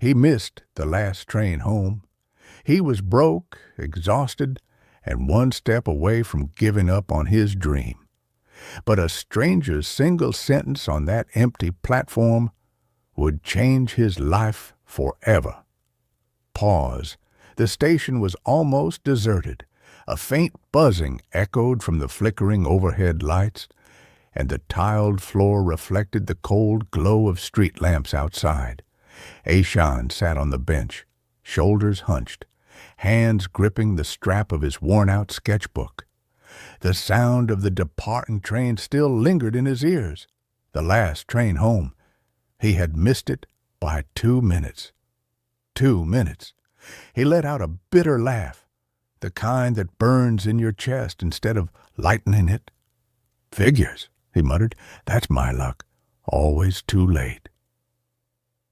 He missed the last train home. He was broke, exhausted, and one step away from giving up on his dream. But a stranger's single sentence on that empty platform would change his life forever. Pause. The station was almost deserted. A faint buzzing echoed from the flickering overhead lights, and the tiled floor reflected the cold glow of street lamps outside. Ashan sat on the bench, shoulders hunched, hands gripping the strap of his worn-out sketchbook. The sound of the departing train still lingered in his ears. The last train home. He had missed it by 2 minutes. 2 minutes. He let out a bitter laugh, the kind that burns in your chest instead of lightening it. "Figures," he muttered. "That's my luck. Always too late."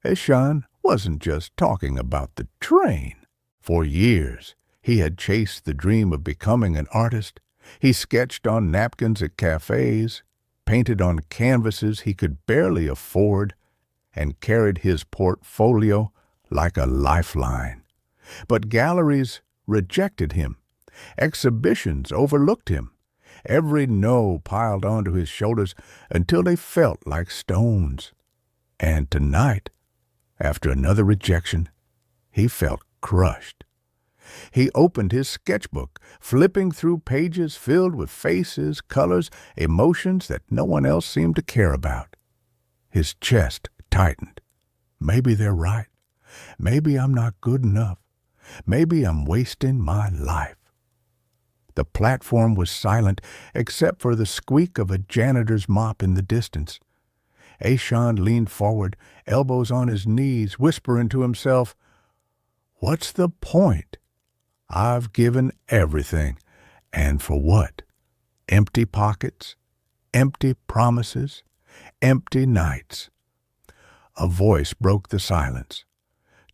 Ashan wasn't just talking about the train. For years, he had chased the dream of becoming an artist. He sketched on napkins at cafes, painted on canvases he could barely afford, and carried his portfolio like a lifeline. But galleries rejected him. Exhibitions overlooked him. Every no piled onto his shoulders until they felt like stones. And tonight, after another rejection, he felt crushed. He opened his sketchbook, flipping through pages filled with faces, colors, emotions that no one else seemed to care about. His chest tightened. Maybe they're right. Maybe I'm not good enough. Maybe I'm wasting my life. The platform was silent except for the squeak of a janitor's mop in the distance. Ashan leaned forward, elbows on his knees, whispering to himself, "What's the point? I've given everything. And for what? Empty pockets, empty promises, empty nights." A voice broke the silence.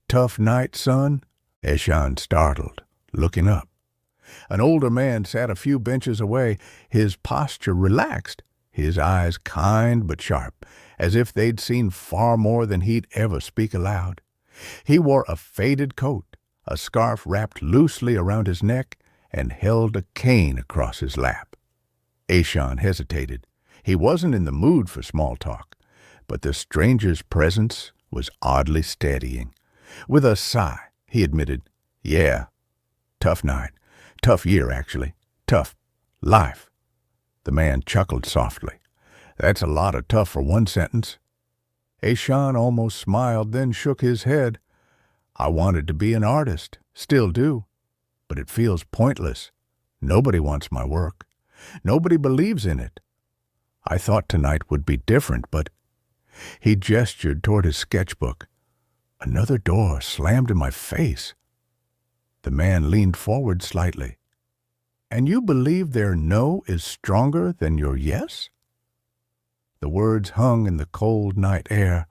"Tough night, son?" Ashan startled, looking up. An older man sat a few benches away, his posture relaxed, his eyes kind but sharp, as if they'd seen far more than he'd ever speak aloud. He wore a faded coat, a scarf wrapped loosely around his neck, and held a cane across his lap. Ashan hesitated. He wasn't in the mood for small talk, but the stranger's presence was oddly steadying. With a sigh, he admitted, "Yeah, tough night. Tough year, actually. Tough life." The man chuckled softly. "That's a lot of tough for one sentence." Ashan almost smiled, then shook his head. "I wanted to be an artist, still do, but it feels pointless. Nobody wants my work. Nobody believes in it. I thought tonight would be different, but—" He gestured toward his sketchbook. "Another door slammed in my face." The man leaned forward slightly. "And you believe their no is stronger than your yes?" The words hung in the cold night air.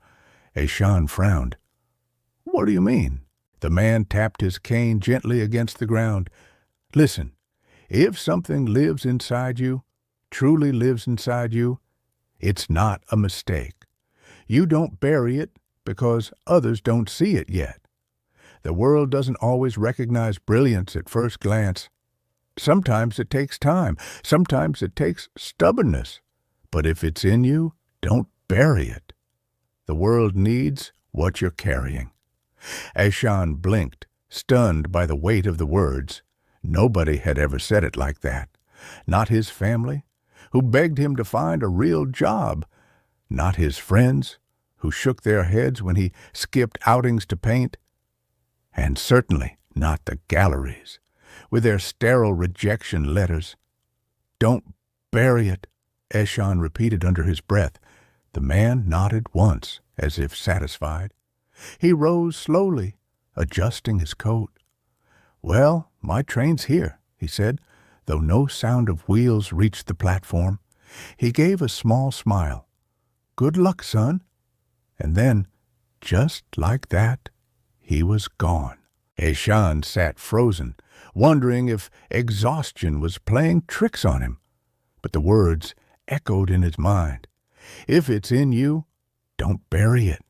Ashan frowned. "What do you mean?" The man tapped his cane gently against the ground. "Listen, if something lives inside you, truly lives inside you, it's not a mistake. You don't bury it because others don't see it yet. The world doesn't always recognize brilliance at first glance. Sometimes it takes time. Sometimes it takes stubbornness. But if it's in you, don't bury it. The world needs what you're carrying." Ashan blinked, stunned by the weight of the words. Nobody had ever said it like that. Not his family, who begged him to find a real job. Not his friends, who shook their heads when he skipped outings to paint. And certainly not the galleries, with their sterile rejection letters. "Don't bury it," Ashan repeated under his breath. The man nodded once, as if satisfied. He rose slowly, adjusting his coat. "Well, my train's here," he said, though no sound of wheels reached the platform. He gave a small smile. "Good luck, son." And then, just like that, he was gone. Ashan sat frozen, wondering if exhaustion was playing tricks on him. But the words echoed in his mind. If it's in you, don't bury it.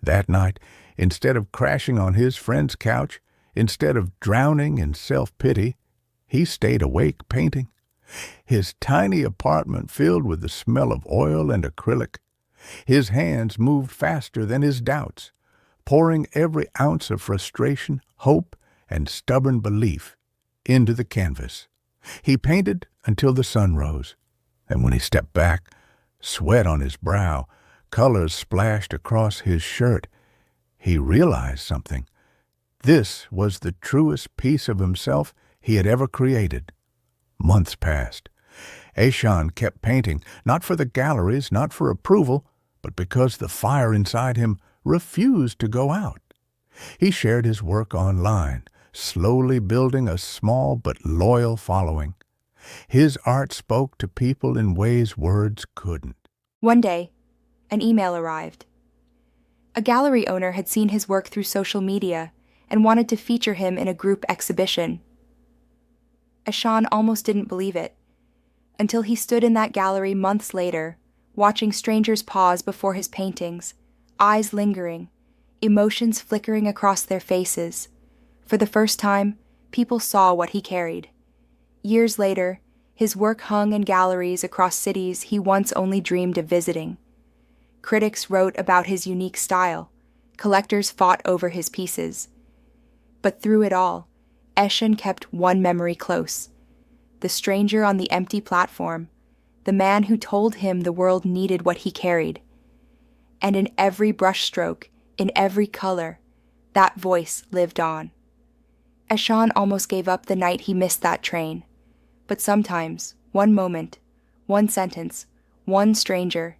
That night, Instead of crashing on his friend's couch, instead of drowning in self-pity, he stayed awake painting. His tiny apartment filled with the smell of oil and acrylic. His hands moved faster than his doubts, pouring every ounce of frustration, hope, and stubborn belief into the canvas. He painted until the sun rose, and when he stepped back, sweat on his brow, colors splashed across his shirt, he realized something. This was the truest piece of himself he had ever created. Months passed. Eshan kept painting, not for the galleries, not for approval, but because the fire inside him refused to go out. He shared his work online, slowly building a small but loyal following. His art spoke to people in ways words couldn't. One day, an email arrived. A gallery owner had seen his work through social media and wanted to feature him in a group exhibition. Eshan almost didn't believe it, until he stood in that gallery months later, watching strangers pause before his paintings, eyes lingering, emotions flickering across their faces. For the first time, people saw what he carried. Years later, his work hung in galleries across cities he once only dreamed of visiting. Critics wrote about his unique style. Collectors fought over his pieces. But through it all, Eshan kept one memory close: the stranger on the empty platform, the man who told him the world needed what he carried. And in every brushstroke, in every color, that voice lived on. Eshan almost gave up the night he missed that train. But sometimes, one moment, one sentence, one stranger,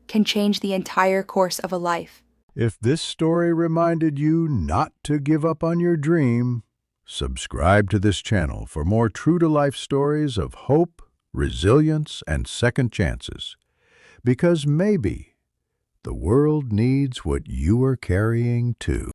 can change the entire course of a life. If this story reminded you not to give up on your dream, subscribe to this channel for more true-to-life stories of hope, resilience, and second chances. Because maybe the world needs what you are carrying too.